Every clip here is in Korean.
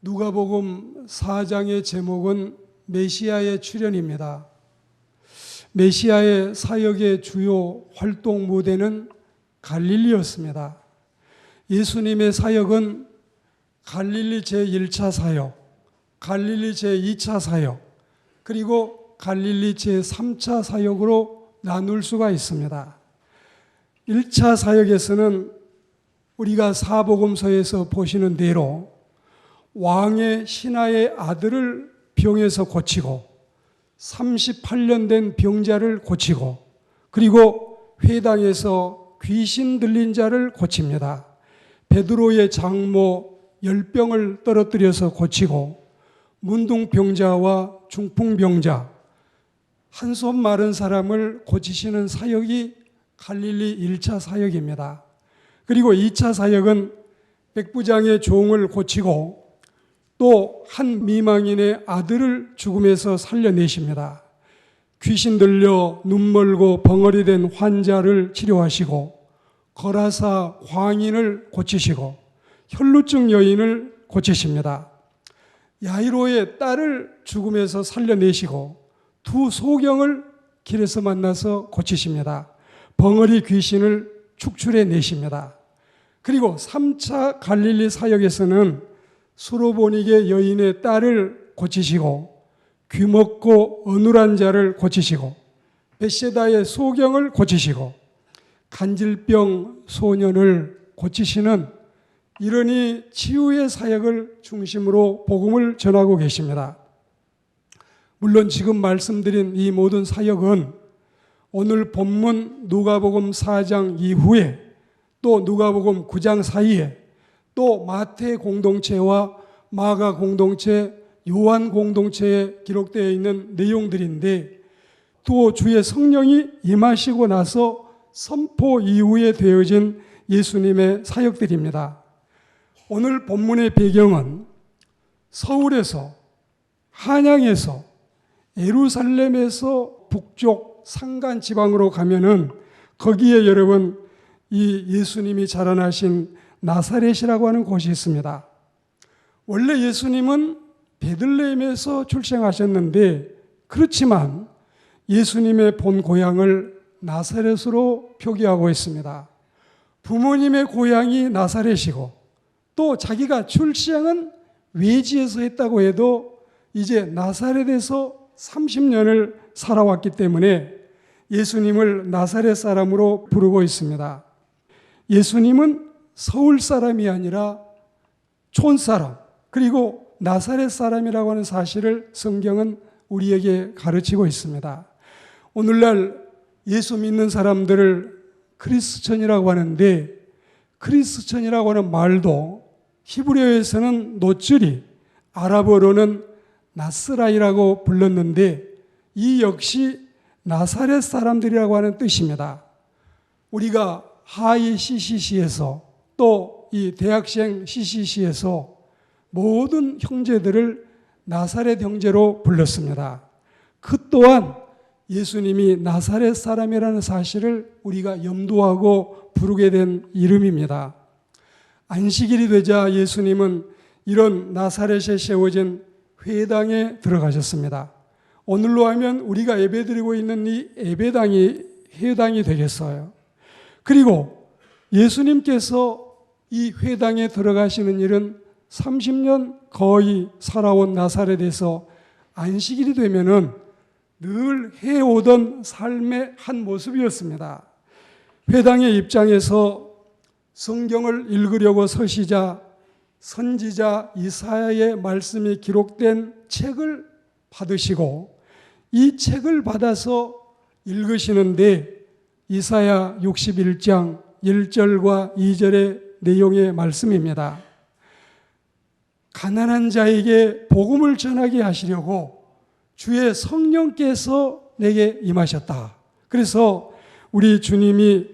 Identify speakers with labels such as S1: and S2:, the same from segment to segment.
S1: 누가복음 4장의 제목은 메시아의 출현입니다. 메시아의 사역의 주요 활동 무대는 갈릴리였습니다. 예수님의 사역은 갈릴리 제1차 사역, 갈릴리 제2차 사역, 그리고 갈릴리 제3차 사역으로 나눌 수가 있습니다. 1차 사역에서는 우리가 사복음서에서 보시는 대로 왕의 신하의 아들을 병에서 고치고 38년 된 병자를 고치고 그리고 회당에서 귀신 들린 자를 고칩니다. 베드로의 장모 열병을 떨어뜨려서 고치고 문둥병자와 중풍병자, 한손 마른 사람을 고치시는 사역이 갈릴리 1차 사역입니다. 그리고 2차 사역은 백부장의 종을 고치고 또 한 미망인의 아들을 죽음에서 살려내십니다. 귀신 들려 눈멀고 벙어리 된 환자를 치료하시고 거라사 광인을 고치시고 혈루증 여인을 고치십니다. 야이로의 딸을 죽음에서 살려내시고 두 소경을 길에서 만나서 고치십니다. 벙어리 귀신을 축출해내십니다. 그리고 3차 갈릴리 사역에서는 수로보니게 여인의 딸을 고치시고 귀먹고 어눌한 자를 고치시고 벳세다의 소경을 고치시고 간질병 소년을 고치시는 이러니 치유의 사역을 중심으로 복음을 전하고 계십니다. 물론 지금 말씀드린 이 모든 사역은 오늘 본문 누가복음 4장 이후에 또 누가복음 9장 사이에 또 마태 공동체와 마가 공동체, 요한 공동체에 기록되어 있는 내용들인데 또 주의 성령이 임하시고 나서 선포 이후에 되어진 예수님의 사역들입니다. 오늘 본문의 배경은 서울에서, 한양에서, 예루살렘에서 북쪽 산간 지방으로 가면은 거기에 여러분 이 예수님이 자라나신 나사렛이라고 하는 곳이 있습니다. 원래 예수님은 베들레헴에서 출생하셨는데 그렇지만 예수님의 본 고향을 나사렛으로 표기하고 있습니다. 부모님의 고향이 나사렛이고 또 자기가 출생은 외지에서 했다고 해도 이제 나사렛에서 30년을 살아왔기 때문에 예수님을 나사렛 사람으로 부르고 있습니다. 예수님은 서울 사람이 아니라 촌사람 그리고 나사렛 사람이라고 하는 사실을 성경은 우리에게 가르치고 있습니다. 오늘날 예수 믿는 사람들을 크리스천이라고 하는데 크리스천이라고 하는 말도 히브리어에서는 노츠리, 아랍어로는 나스라이라고 불렀는데 이 역시 나사렛 사람들이라고 하는 뜻입니다. 우리가 하이 CCC에서 또 이 대학생 CCC에서 모든 형제들을 나사렛 형제로 불렀습니다. 그 또한 예수님이 나사렛 사람이라는 사실을 우리가 염두하고 부르게 된 이름입니다. 안식일이 되자 예수님은 이런 나사렛에 세워진 회당에 들어가셨습니다. 오늘로 하면 우리가 예배드리고 있는 이 예배당이 회당이 되겠어요. 그리고 예수님께서 이 회당에 들어가시는 일은 30년 거의 살아온 나사렛에서 안식일이 되면은 늘 해오던 삶의 한 모습이었습니다. 회당의 입장에서 성경을 읽으려고 서시자 선지자 이사야의 말씀이 기록된 책을 받으시고 이 책을 받아서 읽으시는데 이사야 61장 1절과 2절의 내용의 말씀입니다. 가난한 자에게 복음을 전하게 하시려고 주의 성령께서 내게 임하셨다. 그래서 우리 주님이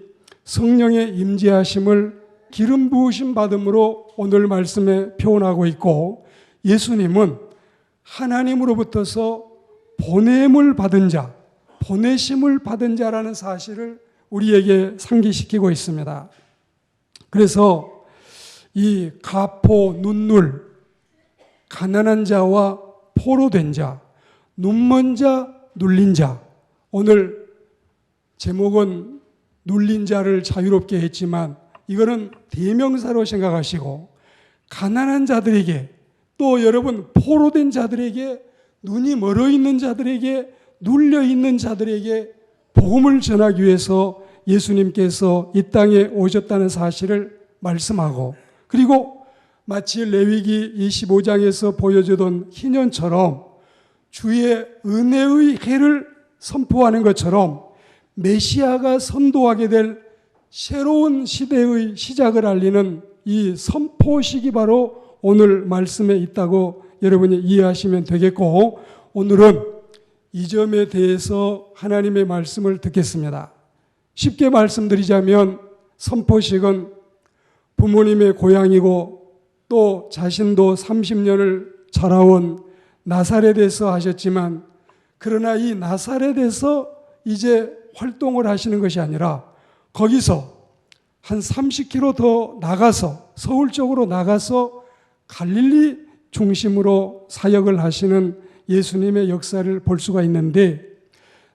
S1: 성령의 임재하심을 기름 부으심 받음으로 오늘 말씀에 표현하고 있고 예수님은 하나님으로부터서 보냄을 받은 자, 보내심을 받은 자라는 사실을 우리에게 상기시키고 있습니다. 그래서 이 가포, 눈눌, 가난한 자와 포로된 자, 눈먼 자, 눌린 자. 오늘 제목은 눌린 자를 자유롭게 했지만 이거는 대명사로 생각하시고, 가난한 자들에게, 또 여러분 포로된 자들에게, 눈이 멀어 있는 자들에게, 눌려 있는 자들에게 복음을 전하기 위해서 예수님께서 이 땅에 오셨다는 사실을 말씀하고, 그리고 마치 레위기 25장에서 보여주던 희년처럼 주의 은혜의 해를 선포하는 것처럼 메시아가 선도하게 될 새로운 시대의 시작을 알리는 이 선포식이 바로 오늘 말씀에 있다고 여러분이 이해하시면 되겠고, 오늘은 이 점에 대해서 하나님의 말씀을 듣겠습니다. 쉽게 말씀드리자면 선포식은 부모님의 고향이고 또 자신도 30년을 자라온 나사렛에서 하셨지만, 그러나 이 나사렛에서 이제 활동을 하시는 것이 아니라 거기서 한 30km 더 나가서, 서울 쪽으로 나가서 갈릴리 중심으로 사역을 하시는 예수님의 역사를 볼 수가 있는데,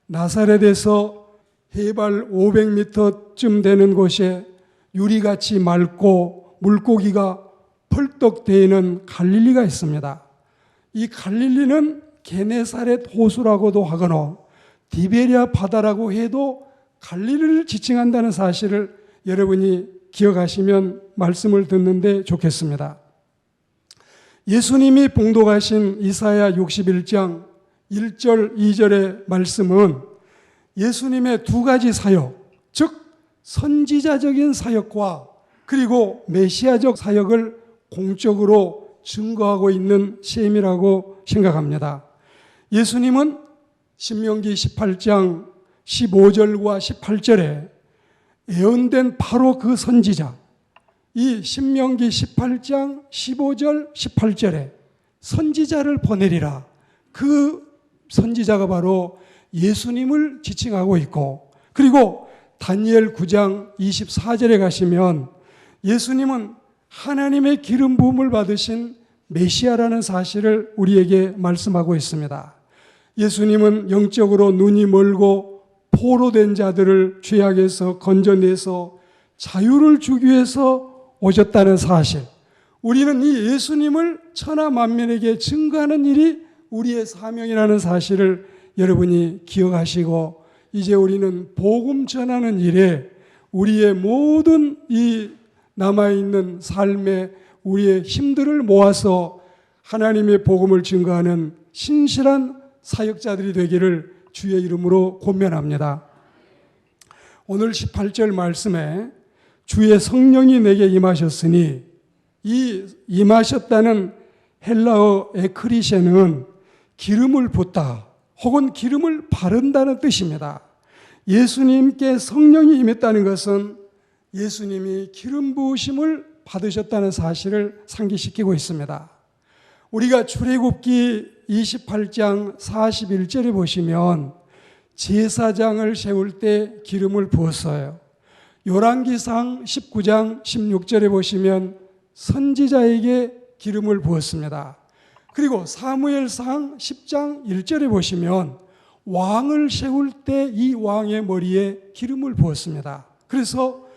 S1: 나사렛에서 해발 500m쯤 되는 곳에 유리같이 맑고 물고기가 펄떡 대이는 갈릴리가 있습니다. 이 갈릴리는 게네사렛 호수라고도 하거나 디베리아 바다라고 해도 갈릴리를 지칭한다는 사실을 여러분이 기억하시면 말씀을 듣는데 좋겠습니다. 예수님이 봉독하신 이사야 61장 1절 2절의 말씀은 예수님의 두 가지 사역, 즉 선지자적인 사역과 그리고 메시아적 사역을 공적으로 증거하고 있는 셈이라고 생각합니다. 예수님은 신명기 18장 15절과 18절에 예언된 바로 그 선지자, 이 신명기 18장 15절 18절에 선지자를 보내리라, 그 선지자가 바로 예수님을 지칭하고 있고, 그리고 다니엘 9장 24절에 가시면 예수님은 하나님의 기름 부음을 받으신 메시아라는 사실을 우리에게 말씀하고 있습니다. 예수님은 영적으로 눈이 멀고 포로된 자들을 죄악에서 건져내서 자유를 주기 위해서 오셨다는 사실, 우리는 이 예수님을 천하 만민에게 증거하는 일이 우리의 사명이라는 사실을 여러분이 기억하시고, 이제 우리는 복음 전하는 일에 우리의 모든 이 남아있는 삶에 우리의 힘들을 모아서 하나님의 복음을 증거하는 신실한 사역자들이 되기를 주의 이름으로 권면합니다. 오늘 18절 말씀에 주의 성령이 내게 임하셨으니, 이 임하셨다는 헬라어 에크리세는 기름을 붓다 혹은 기름을 바른다는 뜻입니다. 예수님께 성령이 임했다는 것은 예수님이 기름 부으심을 받으셨다는 사실을 상기시키고 있습니다. 우리가 출애굽기 28장 41절에 보시면 제사장을 세울 때 기름을 부었어요. 열왕기상 19장 16절에 보시면 선지자에게 기름을 부었습니다. 그리고 사무엘상 10장 1절에 보시면 왕을 세울 때 이 왕의 머리에 기름을 부었습니다. 그래서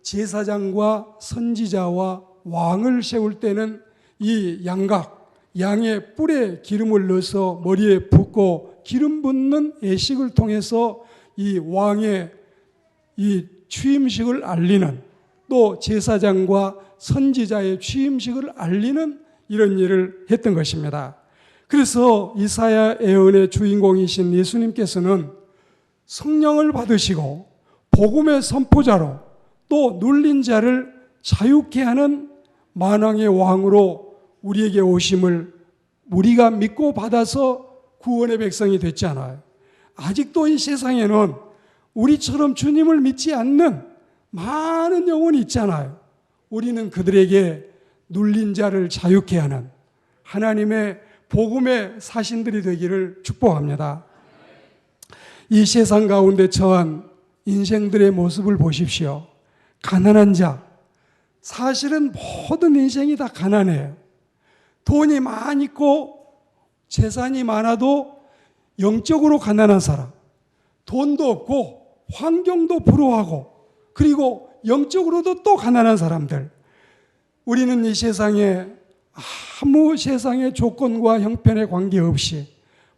S1: 제사장과 선지자와 왕을 세울 때는 이 양각, 양의 뿔에 기름을 넣어서 머리에 붓고 기름 붓는 예식을 통해서 이 왕의 이 취임식을 알리는, 또 제사장과 선지자의 취임식을 알리는 이런 일을 했던 것입니다. 그래서 이사야 예언의 주인공이신 예수님께서는 성령을 받으시고 복음의 선포자로, 또 눌린 자를 자유케 하는 만왕의 왕으로 우리에게 오심을 우리가 믿고 받아서 구원의 백성이 됐잖아요. 아직도 이 세상에는 우리처럼 주님을 믿지 않는 많은 영혼이 있잖아요. 우리는 그들에게 눌린 자를 자유케 하는 하나님의 복음의 사신들이 되기를 축복합니다. 이 세상 가운데 처한 인생들의 모습을 보십시오. 가난한 자, 사실은 모든 인생이 다 가난해요. 돈이 많이 있고 재산이 많아도 영적으로 가난한 사람, 돈도 없고 환경도 불우하고 그리고 영적으로도 또 가난한 사람들, 우리는 이 세상에 아무 세상의 조건과 형편에 관계없이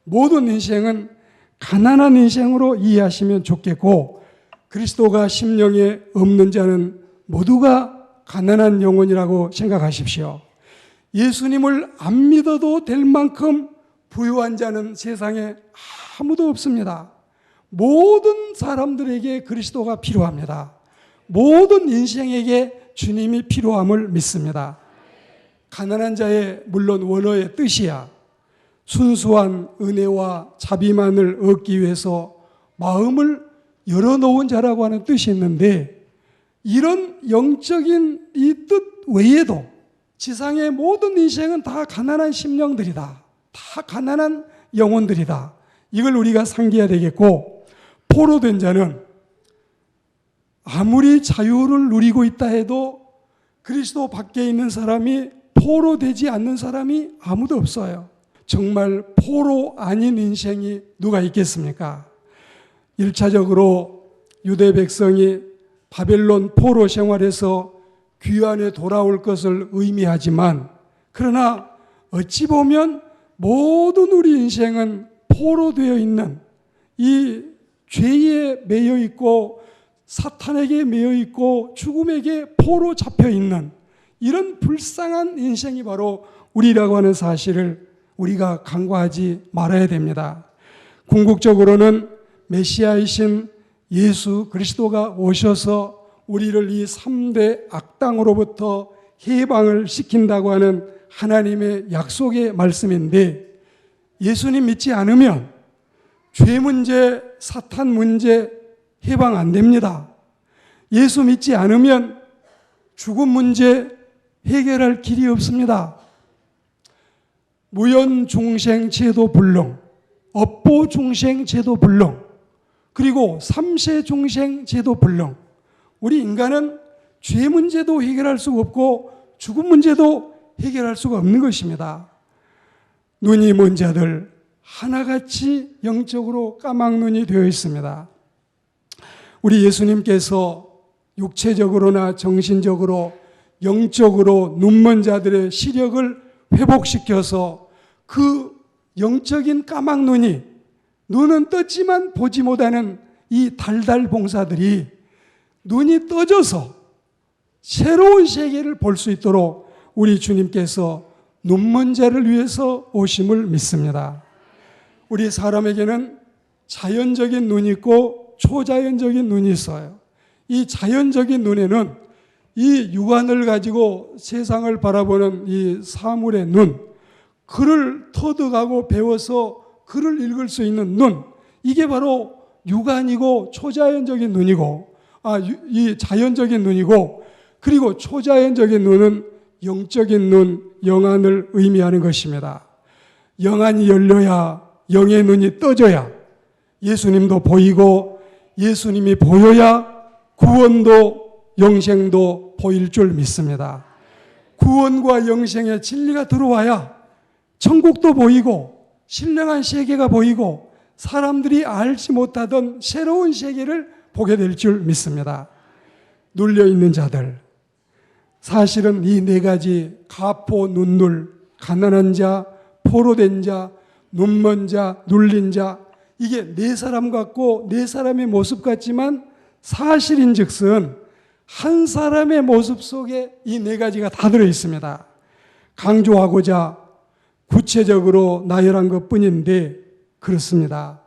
S1: 모든 인생은 가난한 인생으로 이해하시면 좋겠고, 그리스도가 심령에 없는 자는 모두가 가난한 영혼이라고 생각하십시오. 예수님을 안 믿어도 될 만큼 부유한 자는 세상에 아무도 없습니다. 모든 사람들에게 그리스도가 필요합니다. 모든 인생에게 주님이 필요함을 믿습니다. 가난한 자의 물론 원어의 뜻이야 순수한 은혜와 자비만을 얻기 위해서 마음을 열어놓은 자라고 하는 뜻이 있는데, 이런 영적인 이 뜻 외에도 지상의 모든 인생은 다 가난한 심령들이다. 다 가난한 영혼들이다. 이걸 우리가 상기해야 되겠고, 포로된 자는 아무리 자유를 누리고 있다 해도 그리스도 밖에 있는 사람이 포로되지 않는 사람이 아무도 없어요. 정말 포로 아닌 인생이 누가 있겠습니까? 1차적으로 유대 백성이 바벨론 포로 생활에서 귀환에 돌아올 것을 의미하지만, 그러나 어찌 보면 모든 우리 인생은 포로되어 있는, 이 죄에 매여 있고 사탄에게 매여 있고 죽음에게 포로 잡혀 있는 이런 불쌍한 인생이 바로 우리라고 하는 사실을 우리가 간과하지 말아야 됩니다. 궁극적으로는 메시아이신 예수 그리스도가 오셔서 우리를 이 3대 악당으로부터 해방을 시킨다고 하는 하나님의 약속의 말씀인데, 예수님 믿지 않으면 죄 문제, 사탄 문제 해방 안 됩니다. 예수 믿지 않으면 죽음 문제 해결할 길이 없습니다. 무연중생제도 불능, 업보중생제도 불능, 그리고 삼세중생제도 불능. 우리 인간은 죄 문제도 해결할 수가 없고 죽음 문제도 해결할 수가 없는 것입니다. 눈이 먼 자들 하나같이 영적으로 까막눈이 되어 있습니다. 우리 예수님께서 육체적으로나 정신적으로 영적으로 눈먼 자들의 시력을 회복시켜서 그 영적인 까막눈이, 눈은 떴지만 보지 못하는 이 달달봉사들이 눈이 떠져서 새로운 세계를 볼 수 있도록 우리 주님께서 눈먼 자를 위해서 오심을 믿습니다. 우리 사람에게는 자연적인 눈이 있고 초자연적인 눈이 있어요. 이 자연적인 눈에는 이 육안을 가지고 세상을 바라보는 이 사물의 눈, 글을 터득하고 배워서 글을 읽을 수 있는 눈, 이게 바로 육안이고 초자연적인 눈이고, 이 자연적인 눈이고, 그리고 초자연적인 눈은 영적인 눈, 영안을 의미하는 것입니다. 영안이 열려야, 영의 눈이 떠져야 예수님도 보이고, 예수님이 보여야 구원도 영생도 보일 줄 믿습니다. 구원과 영생의 진리가 들어와야 천국도 보이고 신령한 세계가 보이고 사람들이 알지 못하던 새로운 세계를 보게 될 줄 믿습니다. 눌려있는 자들, 사실은 이 네 가지 가포, 눈눌, 가난한 자, 포로된 자, 눈먼 자, 눌린 자, 이게 네 사람 같고 네 사람의 모습 같지만 사실인즉슨 한 사람의 모습 속에 이 네 가지가 다 들어있습니다. 강조하고자 구체적으로 나열한 것뿐인데 그렇습니다.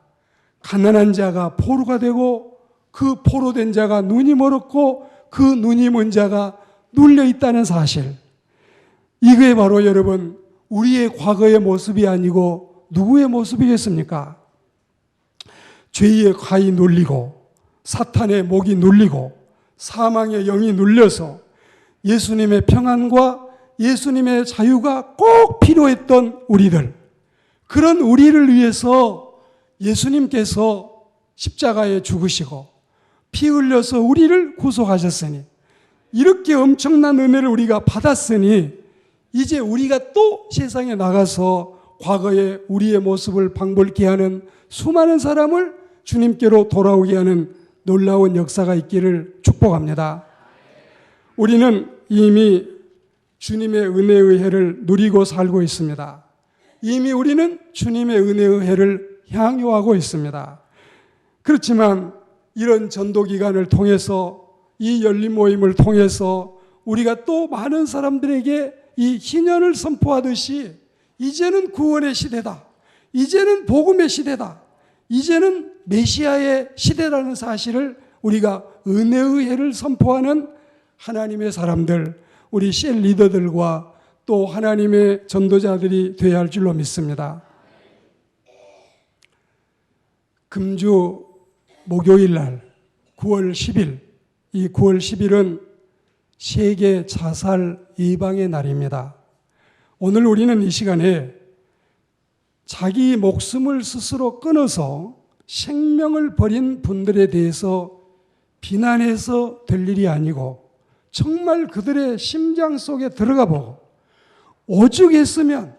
S1: 가난한 자가 포로가 되고 그 포로된 자가 눈이 멀었고 그 눈이 먼 자가 눌려 있다는 사실, 이게 바로 여러분 우리의 과거의 모습이 아니고 누구의 모습이겠습니까? 죄의 가이 눌리고 사탄의 목이 눌리고 사망의 영이 눌려서 예수님의 평안과 예수님의 자유가 꼭 필요했던 우리들, 그런 우리를 위해서 예수님께서 십자가에 죽으시고 피 흘려서 우리를 구속하셨으니, 이렇게 엄청난 은혜를 우리가 받았으니 이제 우리가 또 세상에 나가서 과거에 우리의 모습을 방불케 하는 수많은 사람을 주님께로 돌아오게 하는 놀라운 역사가 있기를 축복합니다. 우리는 이미 주님의 은혜의 해를 누리고 살고 있습니다. 이미 우리는 주님의 은혜의 해를 향유하고 있습니다. 그렇지만 이런 전도 기간을 통해서, 이 열린 모임을 통해서 우리가 또 많은 사람들에게 이 희년을 선포하듯이 이제는 구원의 시대다, 이제는 복음의 시대다, 이제는 메시아의 시대라는 사실을 우리가 은혜의 해를 선포하는 하나님의 사람들, 우리 셀 리더들과 또 하나님의 전도자들이 되어야 할 줄로 믿습니다. 금주 목요일 날 9월 10일, 이 9월 10일은 세계 자살 예방의 날입니다. 오늘 우리는 이 시간에 자기 목숨을 스스로 끊어서 생명을 버린 분들에 대해서 비난해서 될 일이 아니고 정말 그들의 심장 속에 들어가 보고 오죽했으면,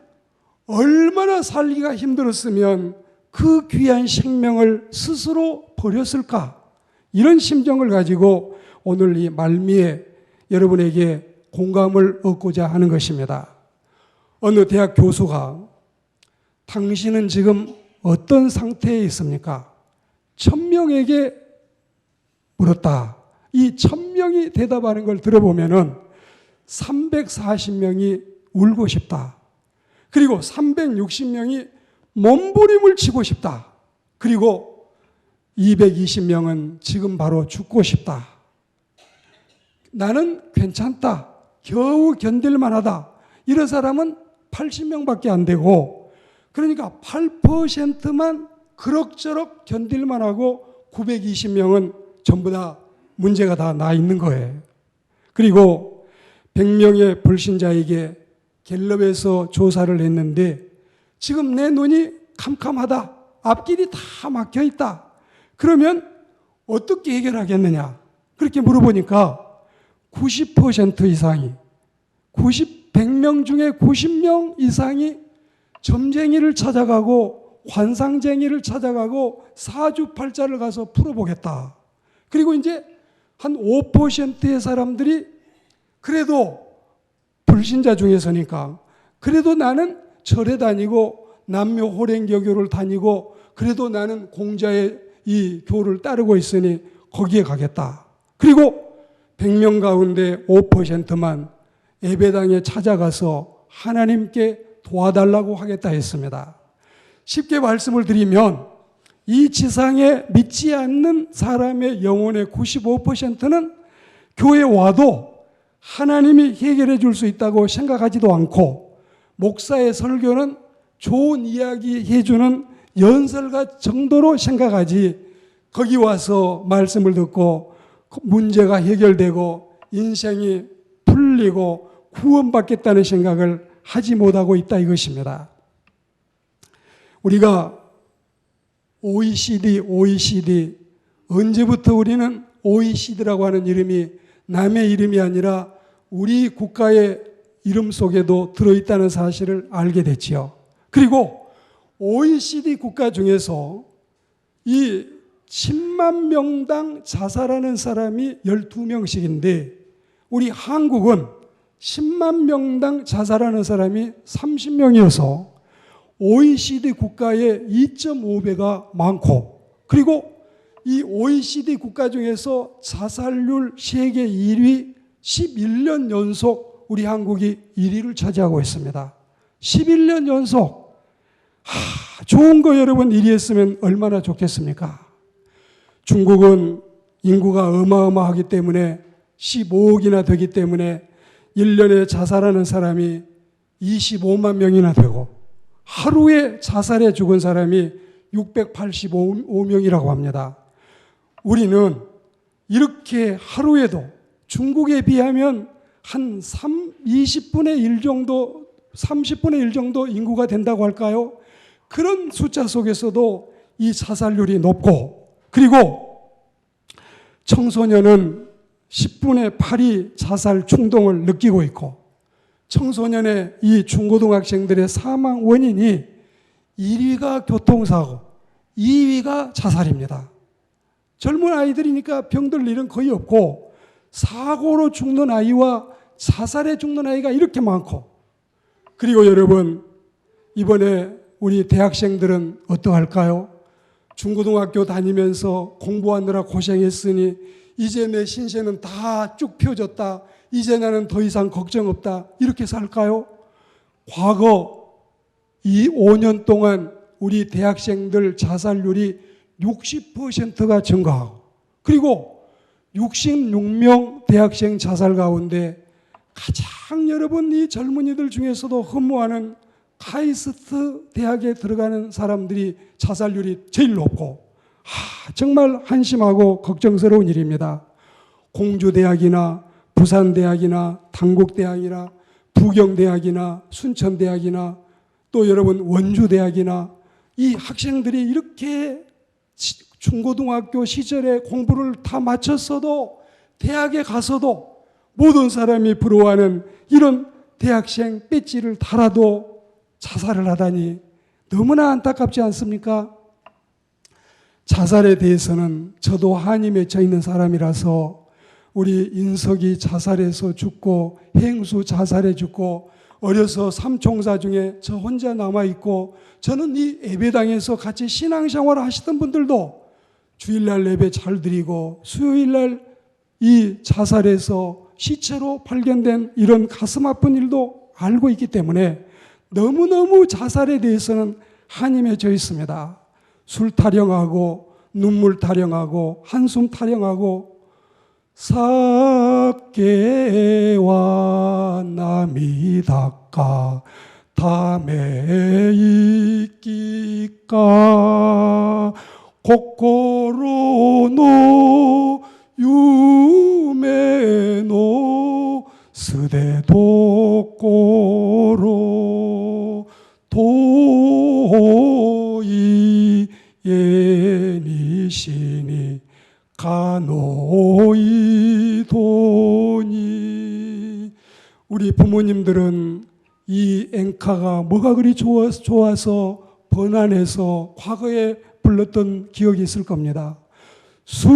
S1: 얼마나 살기가 힘들었으면 그 귀한 생명을 스스로 버렸을까, 이런 심정을 가지고 오늘 이 말미에 여러분에게 공감을 얻고자 하는 것입니다. 어느 대학 교수가 당신은 지금 어떤 상태에 있습니까? 1000명에게 물었다. 이 1000명이 대답하는 걸 들어보면은 340명이 울고 싶다. 그리고 360명이 몸부림을 치고 싶다. 그리고 220명은 지금 바로 죽고 싶다. 나는 괜찮다, 겨우 견딜만하다, 이런 사람은 80명밖에 안 되고, 그러니까 8%만 그럭저럭 견딜만하고 920명은 전부 다 문제가 다 나 있는 거예요. 그리고 100명의 불신자에게 갤럽에서 조사를 했는데 지금 내 눈이 캄캄하다, 앞길이 다 막혀 있다, 그러면 어떻게 해결하겠느냐, 그렇게 물어보니까 90% 이상이, 100명 중에 90명 이상이 점쟁이를 찾아가고 관상쟁이를 찾아가고 사주팔자를 가서 풀어보겠다. 그리고 이제 한 5%의 사람들이 그래도 불신자 중에서니까 그래도 나는 절에 다니고 남묘 호랭교교를 다니고 그래도 나는 공자의 이 교를 따르고 있으니 거기에 가겠다. 그리고 100명 가운데 5%만 예배당에 찾아가서 하나님께 도와달라고 하겠다 했습니다. 쉽게 말씀을 드리면 이 지상에 믿지 않는 사람의 영혼의 95%는 교회에 와도 하나님이 해결해 줄 수 있다고 생각하지도 않고, 목사의 설교는 좋은 이야기 해주는 연설가 정도로 생각하지, 거기 와서 말씀을 듣고 문제가 해결되고 인생이 풀리고 구원받겠다는 생각을 하지 못하고 있다, 이것입니다. 우리가 OECD, 언제부터 우리는 OECD라고 하는 이름이 남의 이름이 아니라 우리 국가의 이름 속에도 들어있다는 사실을 알게 됐지요. 그리고 OECD 국가 중에서 이 10만 명당 자살하는 사람이 12명씩인데 우리 한국은 10만 명당 자살하는 사람이 30명이어서 OECD 국가의 2.5배가 많고, 그리고 이 OECD 국가 중에서 자살률 세계 1위 11년 연속 우리 한국이 1위를 차지하고 있습니다. 11년 연속. 좋은 거 여러분 1위 했으면 얼마나 좋겠습니까? 중국은 인구가 어마어마하기 때문에 15억이나 되기 때문에 1년에 자살하는 사람이 25만 명이나 되고 하루에 자살해 죽은 사람이 685명이라고 합니다. 우리는 이렇게 하루에도 중국에 비하면 한 20분의 1 정도, 30분의 1 정도 인구가 된다고 할까요? 그런 숫자 속에서도 이 자살률이 높고, 그리고 청소년은 10분의 8이 자살 충동을 느끼고 있고, 청소년의 이 중고등학생들의 사망 원인이 1위가 교통사고, 2위가 자살입니다. 젊은 아이들이니까 병들 일은 거의 없고 사고로 죽는 아이와 자살에 죽는 아이가 이렇게 많고, 그리고 여러분 이번에 우리 대학생들은 어떠할까요? 중고등학교 다니면서 공부하느라 고생했으니 이제 내 신세는 다 쭉 펴졌다, 이제 나는 더 이상 걱정 없다, 이렇게 살까요? 과거 이 5년 동안 우리 대학생들 자살률이 60%가 증가하고, 그리고 66명 대학생 자살 가운데 가장 여러분 이 젊은이들 중에서도 흠모하는 카이스트 대학에 들어가는 사람들이 자살률이 제일 높고, 정말 한심하고 걱정스러운 일입니다. 공주대학이나 부산대학이나 단국대학이나 부경대학이나 순천대학이나 또 여러분 원주대학이나 이 학생들이 이렇게 중고등학교 시절에 공부를 다 마쳤어도 대학에 가서도 모든 사람이 부러워하는 이런 대학생 배지를 달아도 자살을 하다니 너무나 안타깝지 않습니까? 자살에 대해서는 저도 한이 맺혀 있는 사람이라서 우리 인석이 자살해서 죽고 행수 자살해 죽고 어려서 삼총사 중에 저 혼자 남아있고, 저는 이 예배당에서 같이 신앙생활을 하시던 분들도 주일날 예배 잘 드리고 수요일날 이 자살해서 시체로 발견된 이런 가슴 아픈 일도 알고 있기 때문에 너무너무 자살에 대해서는 한이 맺혀 있습니다. 술 타령하고 눈물 타령하고 한숨 타령하고 사케와 나미다까 담에 있기까 코코로노 유메노 스데도꼬로 도이 예니시니 가노이도니. 우리 부모님들은 이 엔카가 뭐가 그리 좋아서 번안해서 과거에 불렀던 기억이 있을 겁니다. 술이냐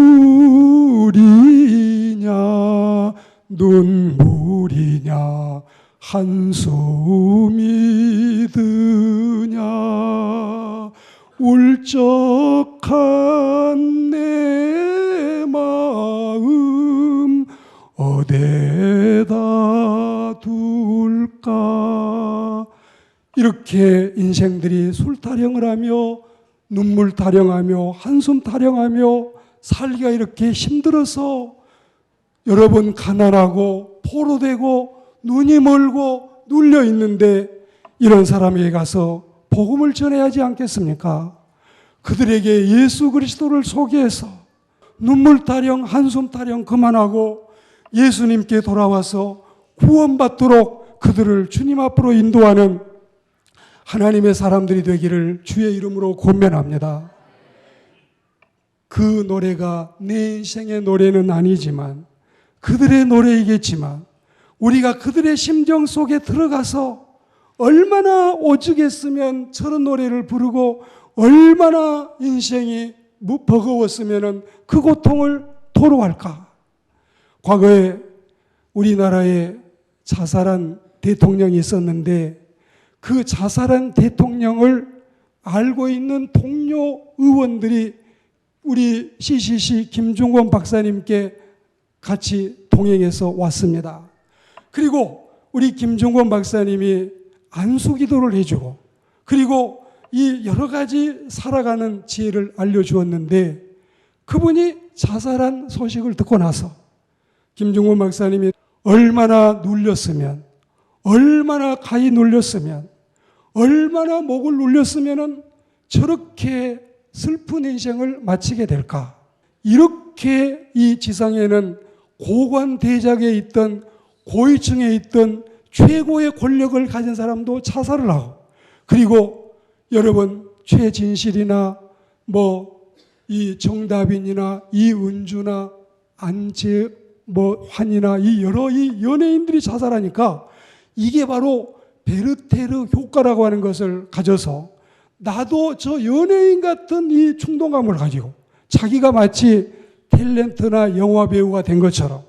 S1: 눈물이냐 한숨이 드냐 울적한 내 마음 어디에다 둘까. 이렇게 인생들이 술 타령을 하며 눈물 타령하며 한숨 타령하며 살기가 이렇게 힘들어서 여러분 가난하고 포로되고 눈이 멀고 눌려 있는데 이런 사람에게 가서 복음을 전해야 하지 않겠습니까? 그들에게 예수 그리스도를 소개해서 눈물 타령 한숨 타령 그만하고 예수님께 돌아와서 구원받도록 그들을 주님 앞으로 인도하는 하나님의 사람들이 되기를 주의 이름으로 권면합니다. 그 노래가 내 인생의 노래는 아니지만 그들의 노래이겠지만 우리가 그들의 심정 속에 들어가서 얼마나 오죽했으면 저런 노래를 부르고 얼마나 인생이 버거웠으면 그 고통을 토로할까. 과거에 우리나라에 자살한 대통령이 있었는데 그 자살한 대통령을 알고 있는 동료 의원들이 우리 CCC 김중권 박사님께 같이 동행해서 왔습니다. 그리고 우리 김중권 박사님이 안수기도를 해주고 그리고 이 여러 가지 살아가는 지혜를 알려주었는데 그분이 자살한 소식을 듣고 나서 김중권 박사님이 얼마나 눌렸으면 얼마나 가히 눌렸으면 얼마나 목을 눌렸으면 저렇게 슬픈 인생을 마치게 될까. 이렇게 이 지상에는 고관대작에 있던 고위층에 있던 최고의 권력을 가진 사람도 자살을 하고 그리고 여러분 최진실이나 이 정다빈이나 이은주나 안재 환이나 이 여러 이 연예인들이 자살하니까 이게 바로 베르테르 효과라고 하는 것을 가져서 나도 저 연예인 같은 이 충동감을 가지고 자기가 마치 탤런트나 영화 배우가 된 것처럼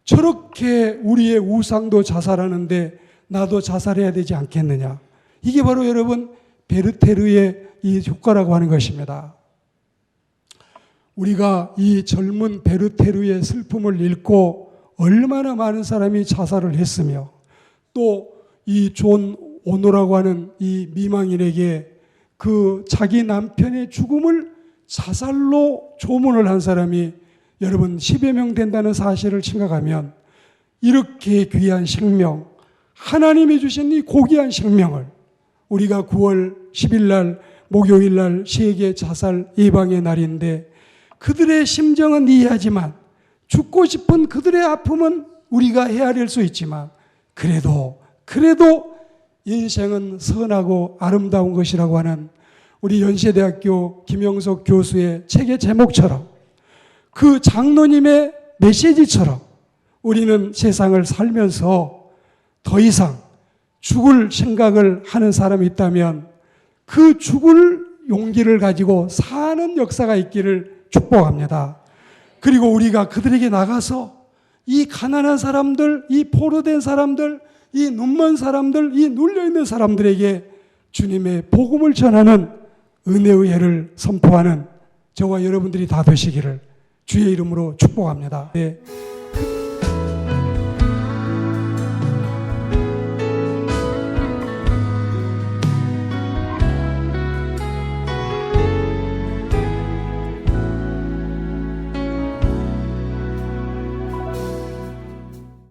S1: 저렇게 우리의 우상도 자살하는데 나도 자살해야 되지 않겠느냐. 이게 바로 여러분 베르테르의 이 효과라고 하는 것입니다. 우리가 이 젊은 베르테르의 슬픔을 읽고 얼마나 많은 사람이 자살을 했으며 또 이 존 오노라고 하는 이 미망인에게 그 자기 남편의 죽음을 자살로 조문을 한 사람이 여러분 10여 명 된다는 사실을 생각하면 이렇게 귀한 생명, 하나님이 주신 이 고귀한 생명을 우리가 9월 10일 날 목요일 날 세계 자살 예방의 날인데 그들의 심정은 이해하지만 죽고 싶은 그들의 아픔은 우리가 헤아릴 수 있지만 그래도 인생은 선하고 아름다운 것이라고 하는 우리 연세대학교 김영석 교수의 책의 제목처럼 그 장로님의 메시지처럼 우리는 세상을 살면서 더 이상 죽을 생각을 하는 사람이 있다면 그 죽을 용기를 가지고 사는 역사가 있기를 축복합니다. 그리고 우리가 그들에게 나가서 이 가난한 사람들, 이 포로된 사람들, 이 눈먼 사람들, 이 눌려있는 사람들에게 주님의 복음을 전하는 은혜의 해를 선포하는 저와 여러분들이 다 되시기를 주의 이름으로 축복합니다. 네.